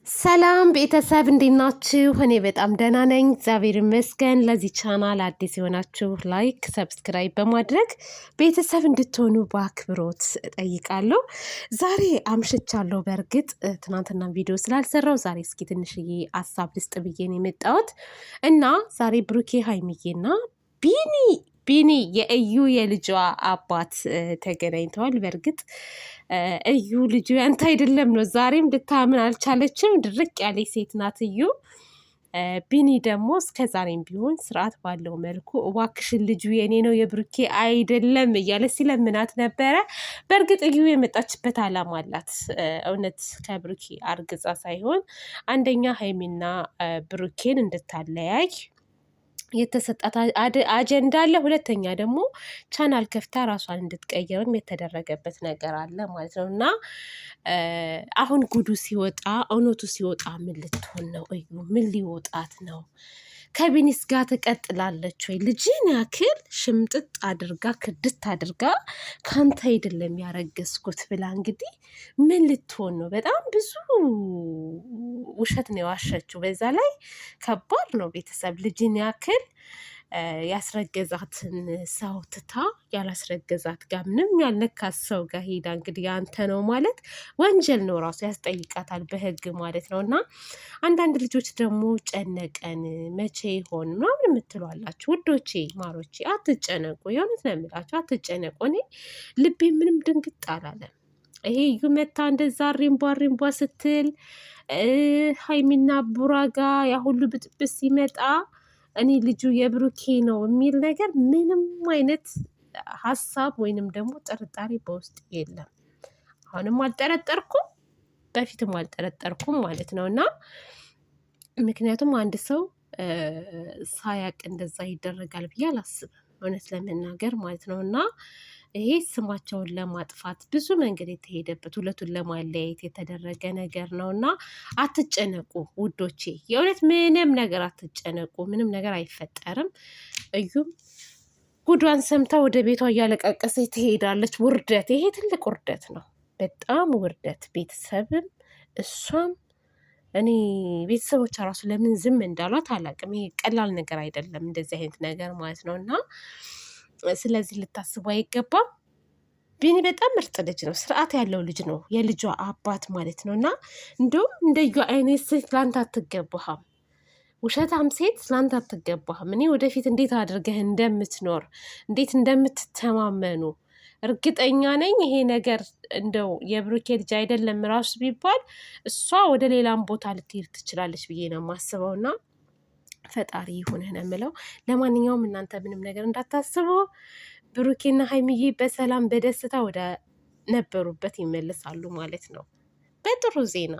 ሰላም ቤተሰብ እንዴት ናችሁ? እኔ በጣም ደህና ነኝ፣ እግዚአብሔር ይመስገን። ለዚህ ቻናል አዲስ የሆናችሁ ላይክ፣ ሰብስክራይብ በማድረግ ቤተሰብ እንድትሆኑ በአክብሮት እጠይቃለሁ። ዛሬ አምሽቻለሁ። በእርግጥ ትናንትና ቪዲዮ ስላልሰራው ዛሬ እስኪ ትንሽዬ ሀሳብ ልስጥ ብዬ ነው የመጣሁት እና ዛሬ ብሩኬ ሀይሚዬና ቢኒ የእዩ የልጇ አባት ተገናኝተዋል። በእርግጥ እዩ ልጁ ያንተ አይደለም ነው። ዛሬም ልታምን አልቻለችም። ድርቅ ያለች ሴት ናት እዩ። ቢኒ ደግሞ እስከ ዛሬም ቢሆን ስርዓት ባለው መልኩ እባክሽን ልጁ የኔ ነው የብሩኬ አይደለም እያለ ሲለምናት ነበረ። በእርግጥ እዩ የመጣችበት አላማ አላት። እውነት ከብሩኬ አርግዛ ሳይሆን አንደኛ ሀይሚና ብሩኬን እንድታለያይ የተሰጣት አጀንዳ አለ። ሁለተኛ ደግሞ ቻናል ከፍታ ራሷን እንድትቀይርም የተደረገበት ነገር አለ ማለት ነው። እና አሁን ጉዱ ሲወጣ እውነቱ ሲወጣ ምን ልትሆን ነው? እዩ ምን ሊወጣት ነው? ከቢኒስ ጋር ትቀጥላለች ወይ? ልጅን ያክል ሽምጥጥ አድርጋ ክድት አድርጋ ካንተ አይደለም ያረገዝኩት ብላ እንግዲህ ምን ልትሆን ነው? በጣም ብዙ ውሸት ነው የዋሸችው። በዛ ላይ ከባድ ነው ቤተሰብ። ልጅን ያክል ያስረገዛትን ሰው ትታ ያላስረገዛት ጋር ምንም ያልነካት ሰው ጋር ሄዳ እንግዲህ ያንተ ነው ማለት ወንጀል ነው፣ ራሱ ያስጠይቃታል በህግ ማለት ነው። እና አንዳንድ ልጆች ደግሞ ጨነቀን መቼ ይሆን ምናምን የምትሏላችሁ ውዶቼ ማሮቼ፣ አትጨነቁ። የእውነት ነው የምላችሁ አትጨነቁ። እኔ ልቤ ምንም ድንግጥ አላለም። ይሄ እዩ መታ እንደዛ ሪምቧ ስትል ሀይሚና ቡራጋ ያ ሁሉ ብጥብጥ ሲመጣ እኔ ልጁ የብሩኬ ነው የሚል ነገር ምንም አይነት ሀሳብ ወይንም ደግሞ ጥርጣሬ በውስጥ የለም። አሁንም አልጠረጠርኩም፣ በፊትም አልጠረጠርኩም ማለት ነው። እና ምክንያቱም አንድ ሰው ሳያቅ እንደዛ ይደረጋል ብዬ አላስብም፣ እውነት ለመናገር ማለት ነው። እና ይሄ ስማቸውን ለማጥፋት ብዙ መንገድ የተሄደበት ሁለቱን ለማለያየት የተደረገ ነገር ነው። እና አትጨነቁ ውዶቼ፣ የእውነት ምንም ነገር አትጨነቁ፣ ምንም ነገር አይፈጠርም። እዩም ጉዷን ሰምታ ወደ ቤቷ እያለቃቀሰች ትሄዳለች። ውርደት፣ ይሄ ትልቅ ውርደት ነው፣ በጣም ውርደት። ቤተሰብም እሷም እኔ ቤተሰቦቿ ራሱ ለምን ዝም እንዳሏት አላውቅም። ይሄ ቀላል ነገር አይደለም እንደዚህ አይነት ነገር ማለት ነው። እና ስለዚህ ልታስቡ አይገባም። ቢኒ በጣም ምርጥ ልጅ ነው፣ ስርዓት ያለው ልጅ ነው፣ የልጇ አባት ማለት ነው። እና እንደውም እንደዩ አይነት ሴት ላንተ አትገባህም፣ ውሸታም ሴት ላንተ አትገባህም። እኔ ወደፊት እንዴት አድርገህ እንደምትኖር እንዴት እንደምትተማመኑ እርግጠኛ ነኝ። ይሄ ነገር እንደው የብሩኬ ልጅ አይደለም ራሱ ቢባል እሷ ወደ ሌላም ቦታ ልትሄድ ትችላለች ብዬ ነው የማስበውና ፈጣሪ ይሁንህ ነው የምለው። ለማንኛውም እናንተ ምንም ነገር እንዳታስቡ፣ ብሩኬና ሀይሚዬ በሰላም በደስታ ወደ ነበሩበት ይመለሳሉ ማለት ነው፣ በጥሩ ዜና።